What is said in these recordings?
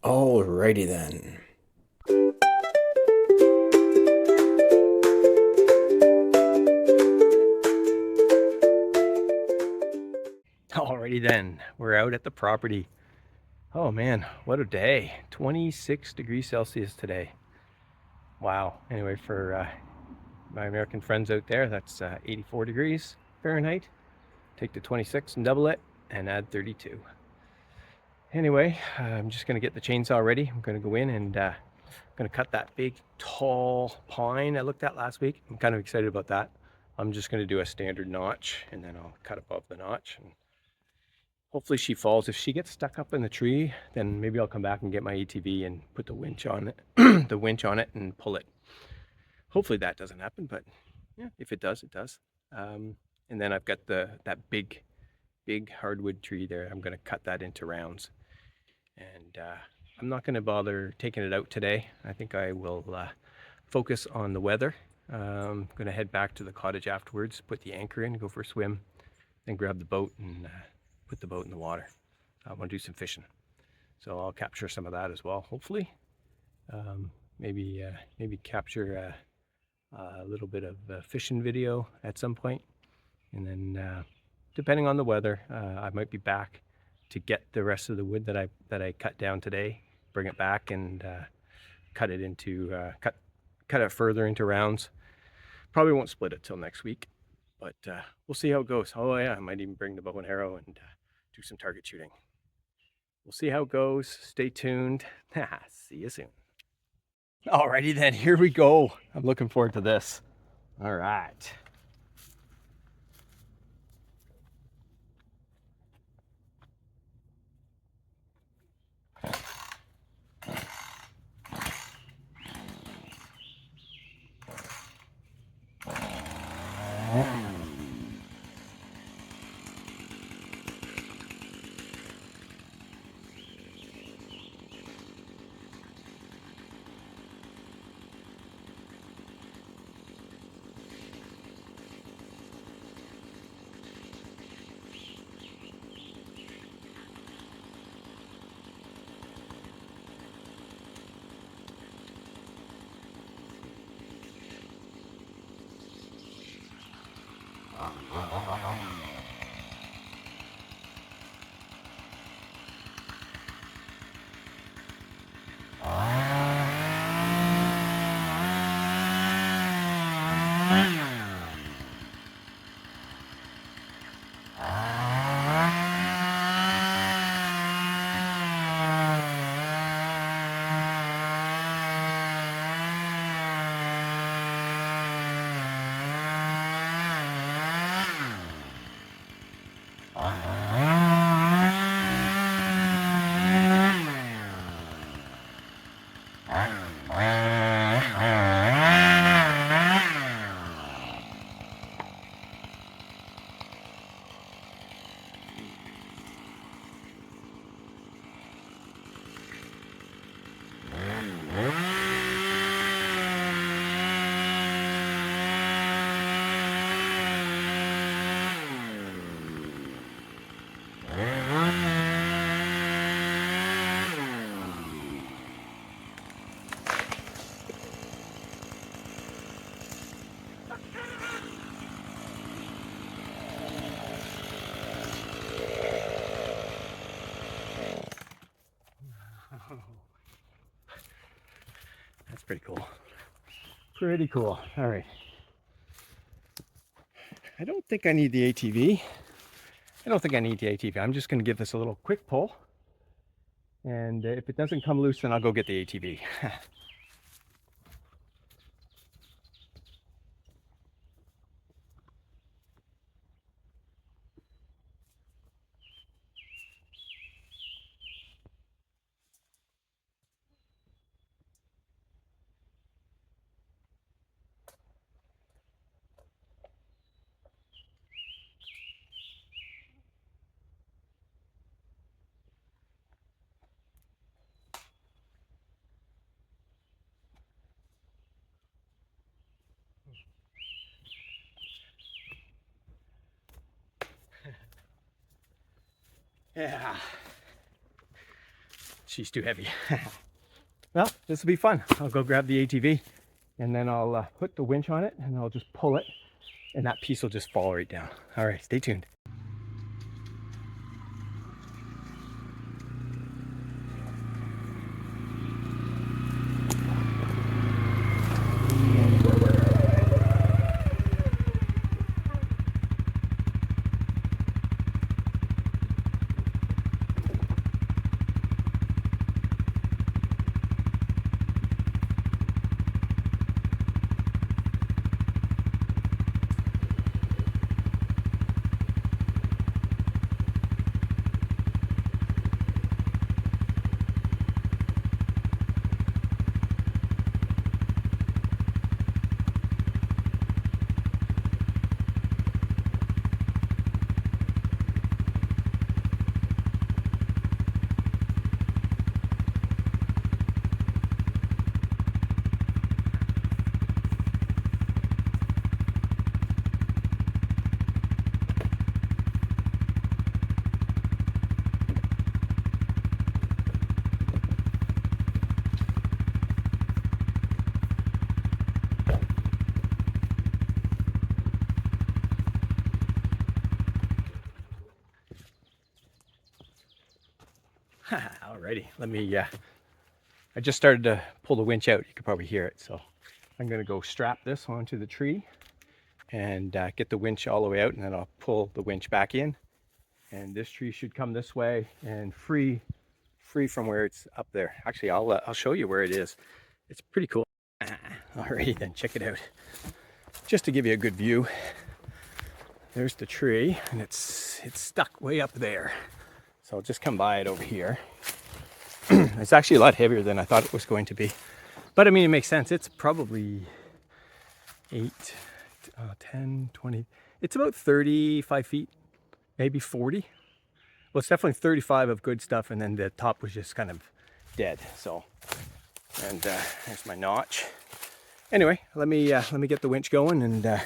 Alrighty then. Alrighty then, we're out at the property. Oh man, what a day. 26 degrees Celsius today. Wow. Anyway, for my American friends out there, that's 84 degrees Fahrenheit. Take the 26 and double it and add 32. Anyway, I'm just going to get the chainsaw ready. I'm going to go in and going to cut that big, tall pine I looked at last week. I'm kind of excited about that. I'm just going to do a standard notch and then I'll cut above the notch. And hopefully she falls. If she gets stuck up in the tree, then maybe I'll come back and get my ATV and put the winch on it, the winch on it and pull it. Hopefully that doesn't happen, but yeah, if it does, it does. And then I've got that big hardwood tree there. I'm going to cut that into rounds. And I'm not going to bother taking it out today. I think I will focus on the weather. I'm going to head back to the cottage afterwards, put the anchor in, go for a swim, then grab the boat and put the boat in the water. I want to do some fishing. So I'll capture some of that as well, hopefully. Maybe capture a little bit of fishing video at some point. And then depending on the weather, I might be back to get the rest of the wood that I cut down today, bring it back and cut it further into rounds. Probably won't split it till next week, but we'll see how it goes. Oh yeah, I might even bring the bow and arrow and do some target shooting. We'll see how it goes. Stay tuned. See you soon. Alrighty then, here we go. I'm looking forward to this. All right. That's pretty cool. Pretty cool. All right. I don't think I need the ATV. I don't think I need the ATV. I'm just going to give this a little quick pull. And if it doesn't come loose, then I'll go get the ATV. Yeah. she's too heavy. Well, this will be fun. I'll go grab the ATV and then I'll put the winch on it and I'll just pull it and that piece will just fall right down. All right, stay tuned. Alrighty, let me, I just started to pull the winch out. You could probably hear it. So I'm going to go strap this onto the tree and get the winch all the way out, and then I'll pull the winch back in. And this tree should come this way and free from where it's up there. Actually, I'll show you where it is. It's pretty cool. Alrighty then, check it out. Just to give you a good view, there's the tree, and it's stuck way up there. So I'll just come by it over here. It's actually a lot heavier than I thought it was going to be. But I mean, it makes sense. It's probably 8, 10, 20. It's about 35 feet, maybe 40. Well, it's definitely 35 of good stuff. And then the top was just kind of dead. So, and there's my notch. Anyway, let me get the winch going, and this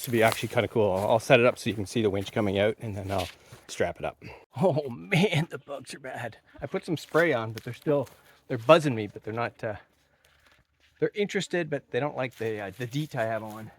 would be actually kind of cool. I'll set it up so you can see the winch coming out, and then I'll strap it up. Oh man, the bugs are bad. I put some spray on, but they're buzzing me, but they're not, they're interested, but they don't like the DEET I have on.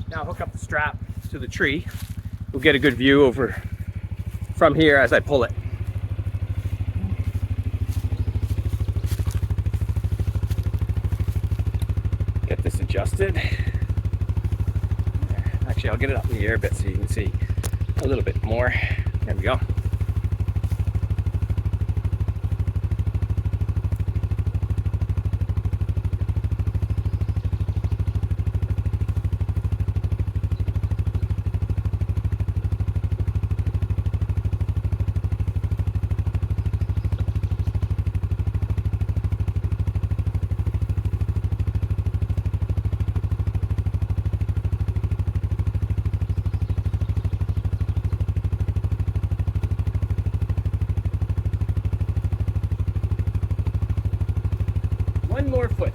Now hook up the strap to the tree. We'll get a good view over from here as I pull it. Get this adjusted. Actually, I'll get it up in the air a bit so you can see a little bit more. There we go. One more foot.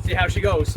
See how she goes.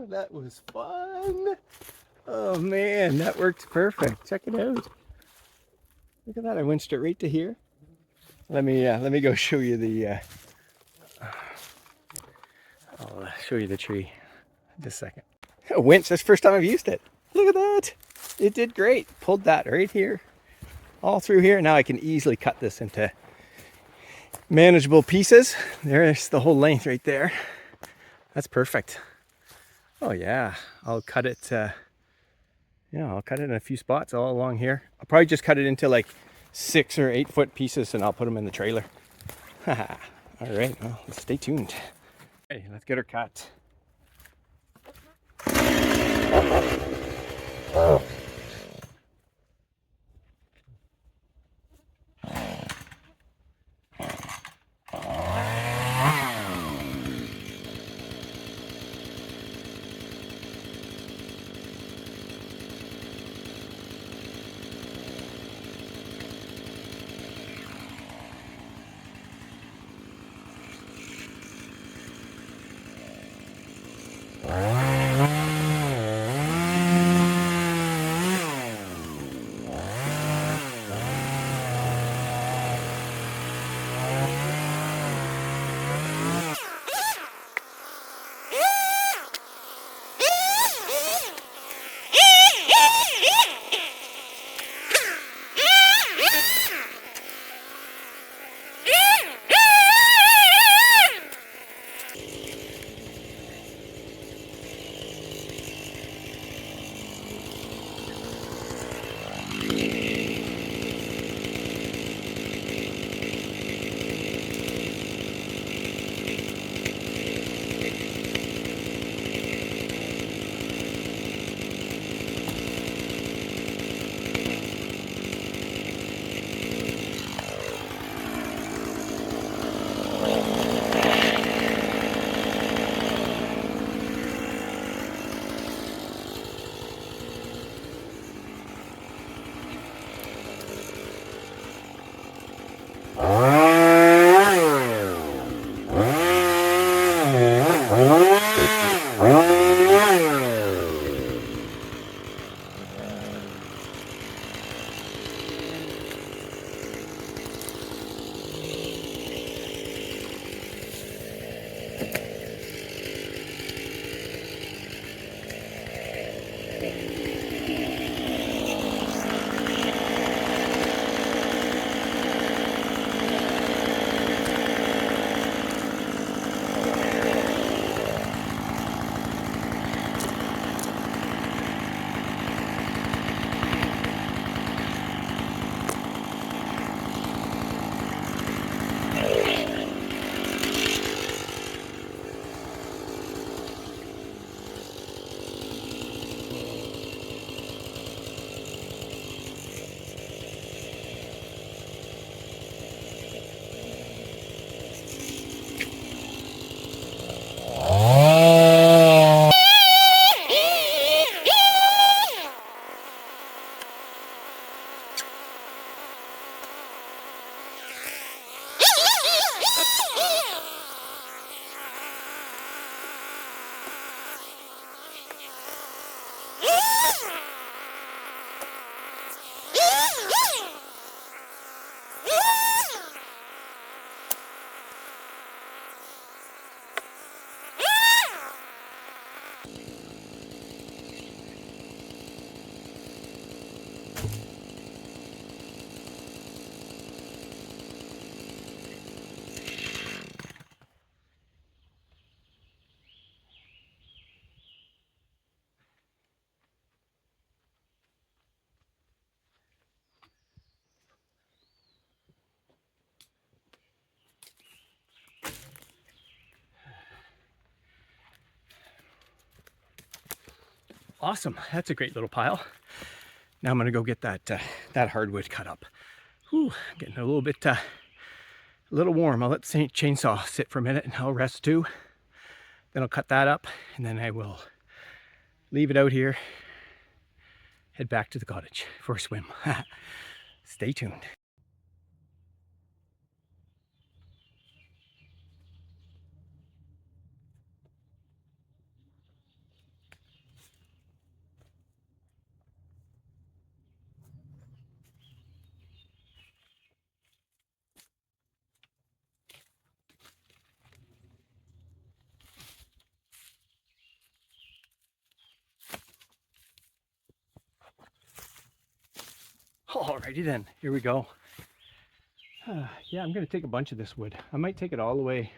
That was fun. Oh man, that worked perfect. Check it out. Look at that, I winched it right to here. Let me go show you the I'll show you the tree in just a second. A winch, that's the first time I've used it. Look at that. It did great. Pulled that right here, all through here. Now I can easily cut this into manageable pieces. There's the whole length right there. That's perfect. Oh yeah, I'll cut it, I'll cut it in a few spots all along here. I'll probably just cut it into like 6 or 8 foot pieces and I'll put them in the trailer. All right, well, stay tuned. Okay, let's get her cut. Awesome. That's a great little pile. Now I'm gonna go get that hardwood cut up. Whew, getting a little warm. I'll let the chainsaw sit for a minute and I'll rest too. Then I'll cut that up and then I will leave it out here, head back to the cottage for a swim. Stay tuned. Alrighty then, here we go. Yeah, I'm gonna take a bunch of this wood. I might take it all the way,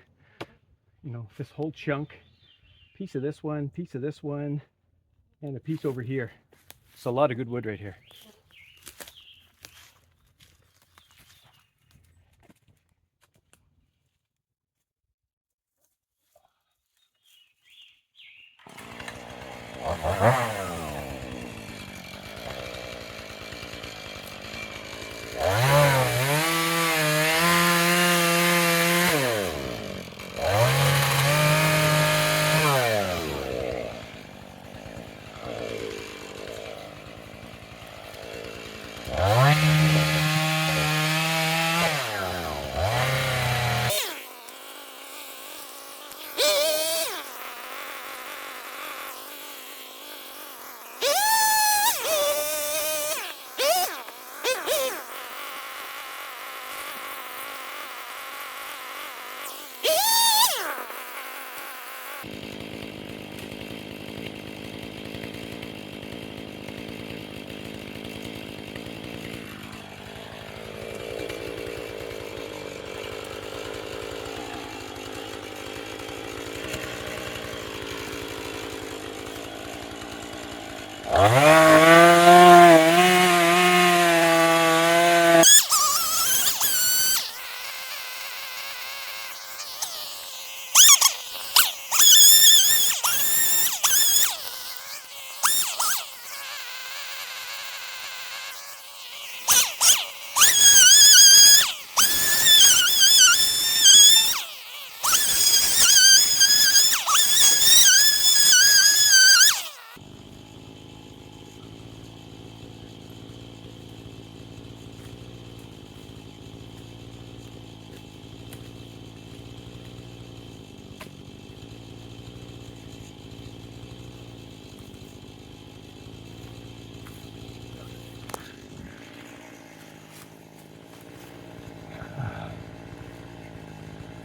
you know, this whole chunk. Piece of this one, and a piece over here. It's a lot of good wood right here.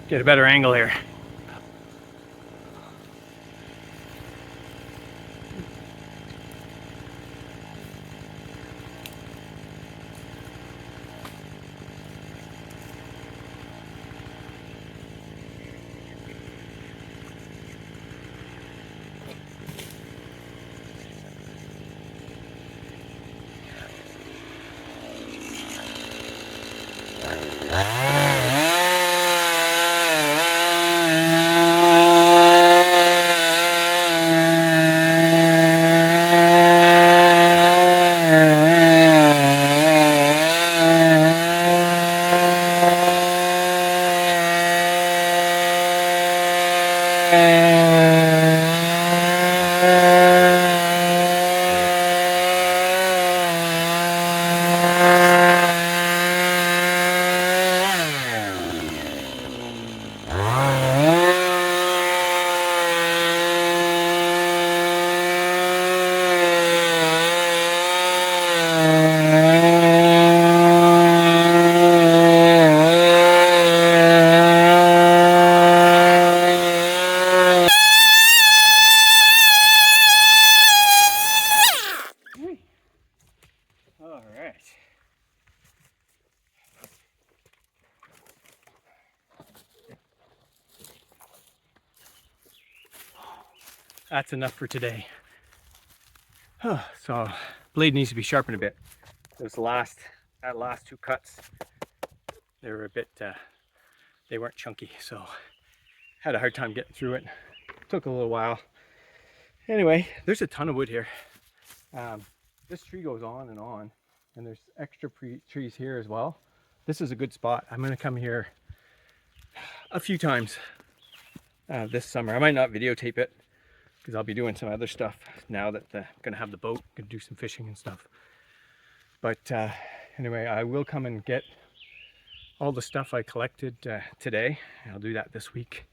Get a better angle here. All right. That's enough for today. So blade needs to be sharpened a bit. That last two cuts, they were a bit, they weren't chunky, so had a hard time getting through it. Took a little while. Anyway, there's a ton of wood here. This tree goes on, and there's extra trees here as well. This is a good spot. I'm going to come here a few times this summer. I might not videotape it because I'll be doing some other stuff now that I'm going to have the boat, going to do some fishing and stuff. But anyway, I will come and get all the stuff I collected today. I'll do that this week.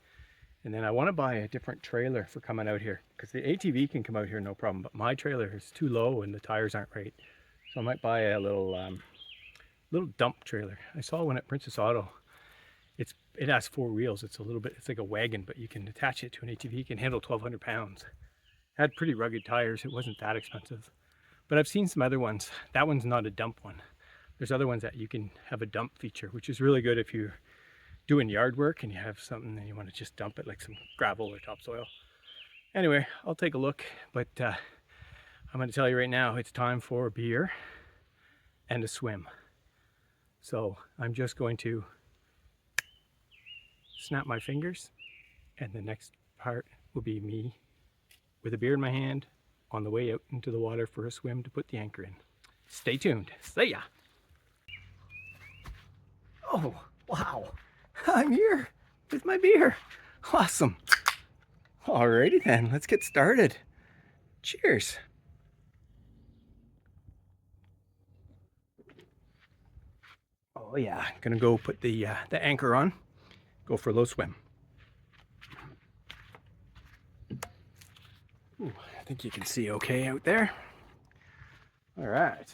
And then I want to buy a different trailer for coming out here, because the ATV can come out here no problem, but my trailer is too low and the tires aren't right. So I might buy a little dump trailer. I saw one at Princess Auto. It has 4 wheels. It's like a wagon, but you can attach it to an ATV. It can handle 1,200 pounds. Had pretty rugged tires. It wasn't that expensive. But I've seen some other ones. That one's not a dump one. There's other ones that you can have a dump feature, which is really good if you're doing yard work and you have something and you want to just dump it, like some gravel or topsoil. Anyway, I'll take a look, but I'm going to tell you right now, it's time for a beer and a swim. So I'm just going to snap my fingers, and the next part will be me with a beer in my hand on the way out into the water for a swim to put the anchor in. Stay tuned. See ya. Oh, wow. I'm here with my beer. Awesome. Alrighty then, let's get started. Cheers. Oh yeah, gonna go put the anchor on, go for a little swim. Ooh, I think you can see okay out there. All right.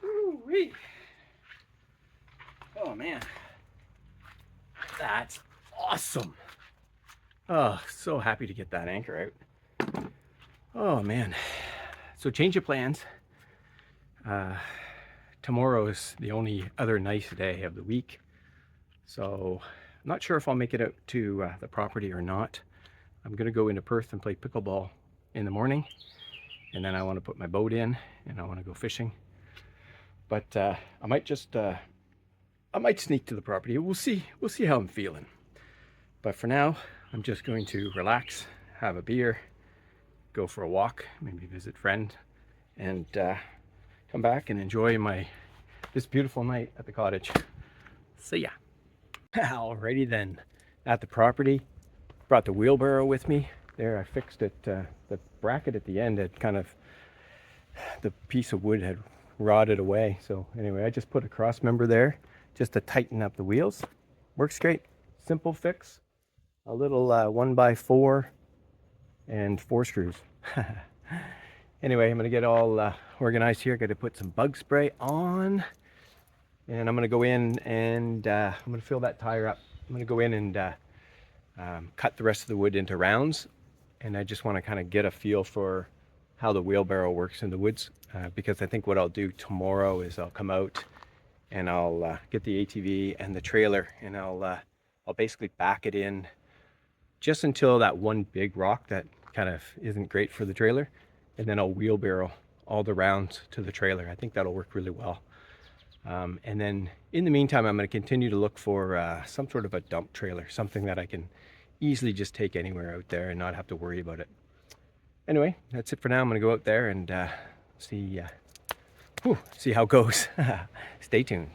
Ooh-wee. Oh man, that's awesome. Oh, so happy to get that anchor out. Oh man, so change of plans. Tomorrow is the only other nice day of the week, so I'm not sure if I'll make it out to the property or not. I'm gonna go into Perth and play pickleball in the morning, and then I want to put my boat in and I want to go fishing. But I might sneak to the property. We'll see how I'm feeling. But for now, I'm just going to relax, have a beer, go for a walk, maybe visit a friend, and come back and enjoy this beautiful night at the cottage. See ya. Alrighty then, at the property, brought the wheelbarrow with me. There, I fixed it. The bracket at the end had the piece of wood had rotted away. So anyway, I just put a cross member there just to tighten up the wheels. Works great. Simple fix. A little 1x4 and 4 screws. Anyway, I'm gonna get all organized here. Got to put some bug spray on and I'm going to go in and I'm going to fill that tire up. I'm going to go in and cut the rest of the wood into rounds, and I just want to kind of get a feel for how the wheelbarrow works in the woods, because I think what I'll do tomorrow is I'll come out and I'll get the ATV and the trailer, and I'll basically back it in just until that one big rock that kind of isn't great for the trailer, and then I'll wheelbarrow all the rounds to the trailer. I think that'll work really well. And then in the meantime, I'm going to continue to look for some sort of a dump trailer, something that I can easily just take anywhere out there and not have to worry about it. Anyway, that's it for now. I'm going to go out there and see how it goes. Stay tuned.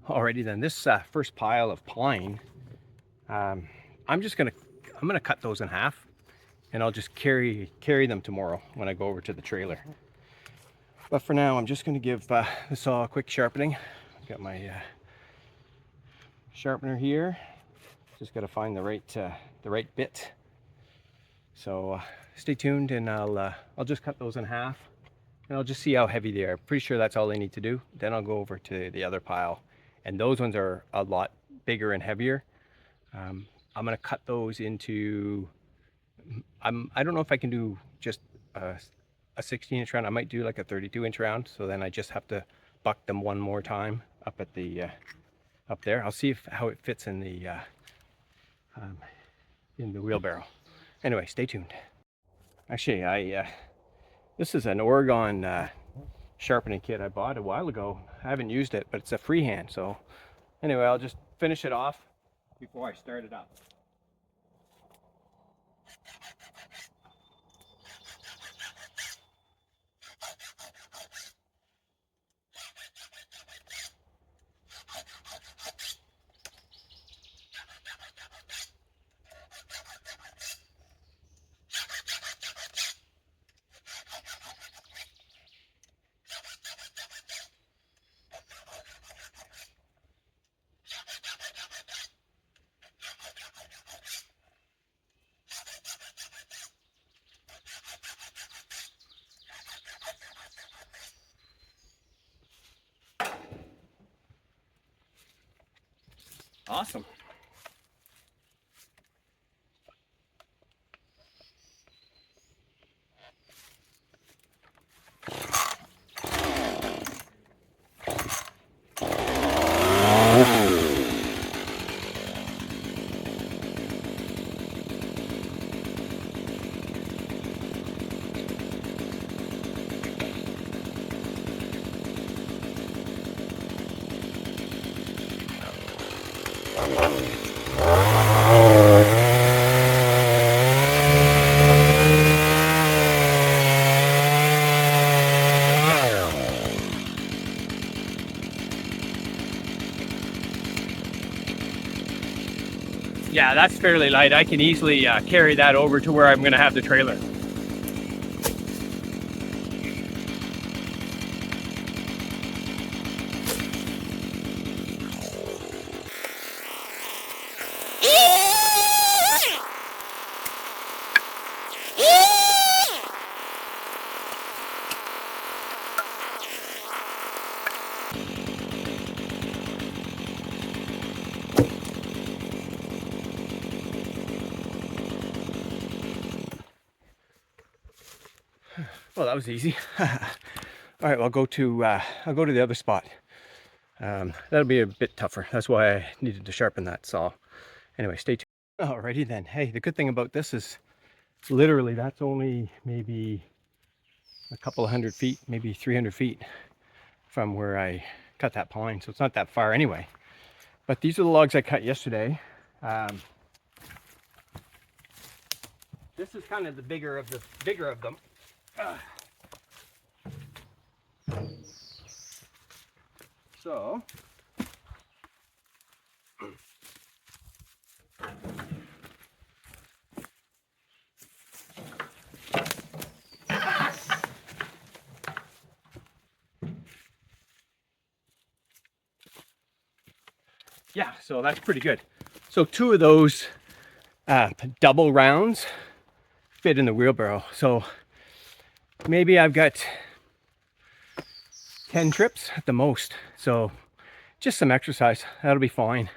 Alrighty then, this first pile of pine, I'm gonna cut those in half, and I'll just carry them tomorrow when I go over to the trailer. But for now, I'm just gonna give the saw a quick sharpening. I've got my sharpener here. Just gotta find the right bit. So stay tuned, and I'll just cut those in half, and I'll just see how heavy they are. Pretty sure that's all I need to do. Then I'll go over to the other pile, and those ones are a lot bigger and heavier. I'm gonna cut those into, I don't know if I can do just a 16-inch round. I might do like a 32-inch round, so then I just have to buck them one more time up at the up there. I'll see how it fits in the wheelbarrow. Anyway, stay tuned. Actually, this is an Oregon sharpening kit I bought a while ago. I haven't used it, but it's a freehand. So anyway, I'll just finish it off before I start it up. Awesome. Yeah, that's fairly light. I can easily carry that over to where I'm going to have the trailer. Well, that was easy. All right, well, I'll go to the other spot. That'll be a bit tougher. That's why I needed to sharpen that saw. Anyway, stay tuned. Alrighty then. Hey, the good thing about this is literally that's only maybe a couple of 100 feet, maybe 300 feet from where I cut that pine. So it's not that far anyway. But these are the logs I cut yesterday. This is kind of the bigger of them. So yeah, so that's pretty good. So 2 of those double rounds fit in the wheelbarrow. So maybe I've got 10 trips at the most. So just some exercise. That'll be fine.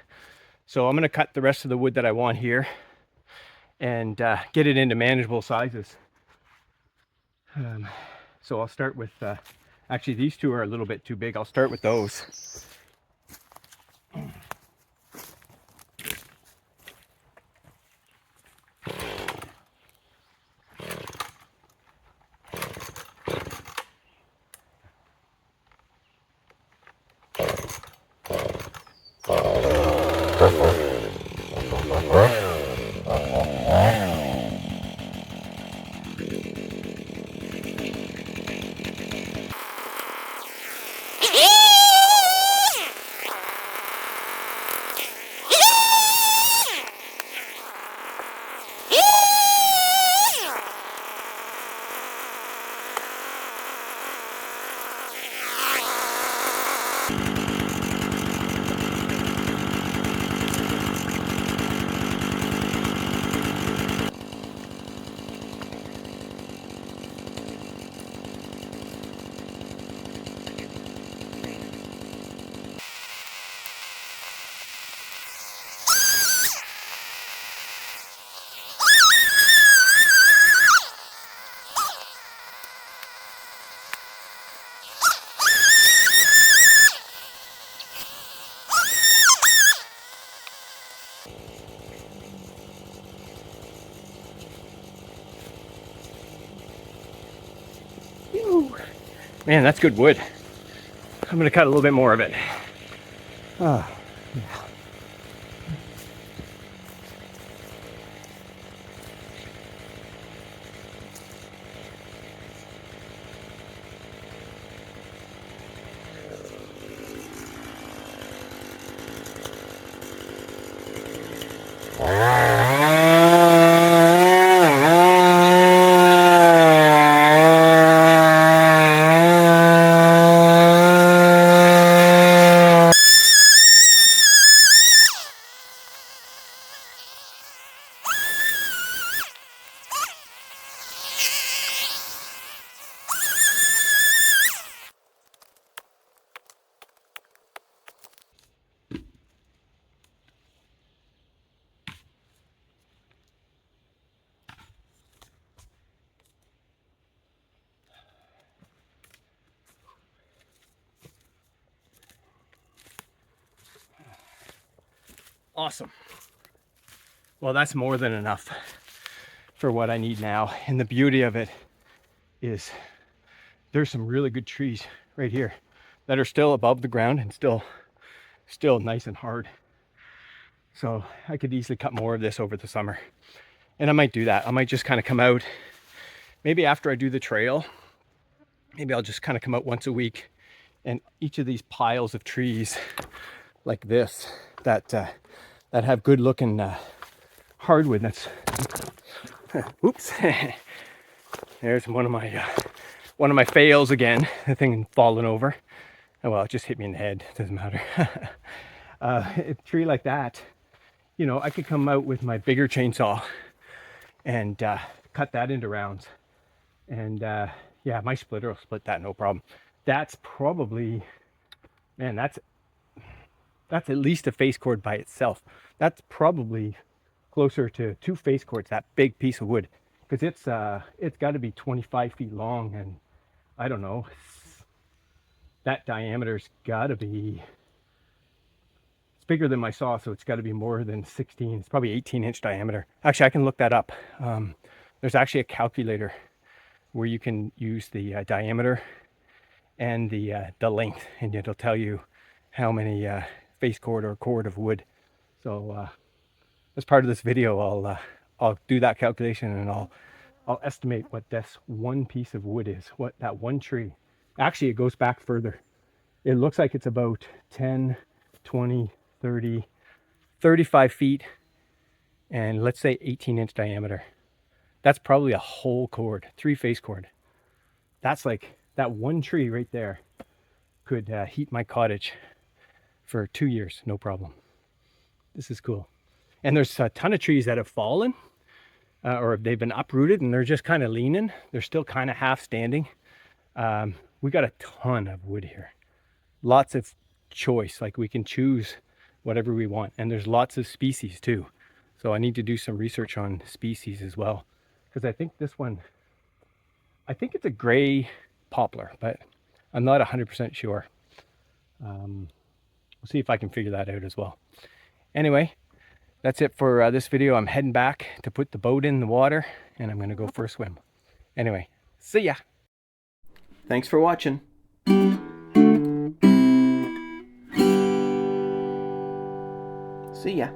So I'm going to cut the rest of the wood that I want here and get it into manageable sizes. So I'll start with, actually these two are a little bit too big. I'll start with those. Man, that's good wood. I'm gonna cut a little bit more of it. Oh, yeah. Awesome. Well, that's more than enough for what I need now. And the beauty of it is there's some really good trees right here that are still above the ground and still nice and hard. So I could easily cut more of this over the summer. And I might do that. I might just kind of come out, maybe after I do the trail, maybe I'll just kind of come out once a week, and each of these piles of trees like this that have good looking hardwood. That's oops. There's one of my fails again. The thing falling over. Oh well, it just hit me in the head. Doesn't matter. A tree like that, you know, I could come out with my bigger chainsaw and cut that into rounds. And yeah, my splitter will split that no problem. That's probably, man, that's at least a face cord by itself. That's probably closer to 2 face cords, that big piece of wood, because it's got to be 25 feet long, and I don't know, that diameter's got to be, it's bigger than my saw, so it's got to be more than 16. It's probably 18-inch diameter. Actually, I can look that up. There's actually a calculator where you can use the diameter and the length, and it'll tell you how many face cord or cord of wood. So as part of this video, I'll do that calculation, and I'll estimate what this one piece of wood is, what that one tree. Actually, it goes back further. It looks like it's about 10, 20, 30, 35 feet, and let's say 18-inch diameter. That's probably a whole cord, 3 face cord. That's like, that one tree right there could heat my cottage for 2 years, no problem. This is cool. And there's a ton of trees that have fallen or they've been uprooted, and they're just kind of leaning. They're still kind of half standing. We got a ton of wood here. Lots of choice. Like we can choose whatever we want, and there's lots of species too. So I need to do some research on species as well, because I think this one, I think it's a gray poplar, but I'm not 100% sure. We'll see if I can figure that out as well. Anyway, that's it for this video. I'm heading back to put the boat in the water, and I'm going to go for a swim. Anyway, see ya. Thanks for watching. See ya.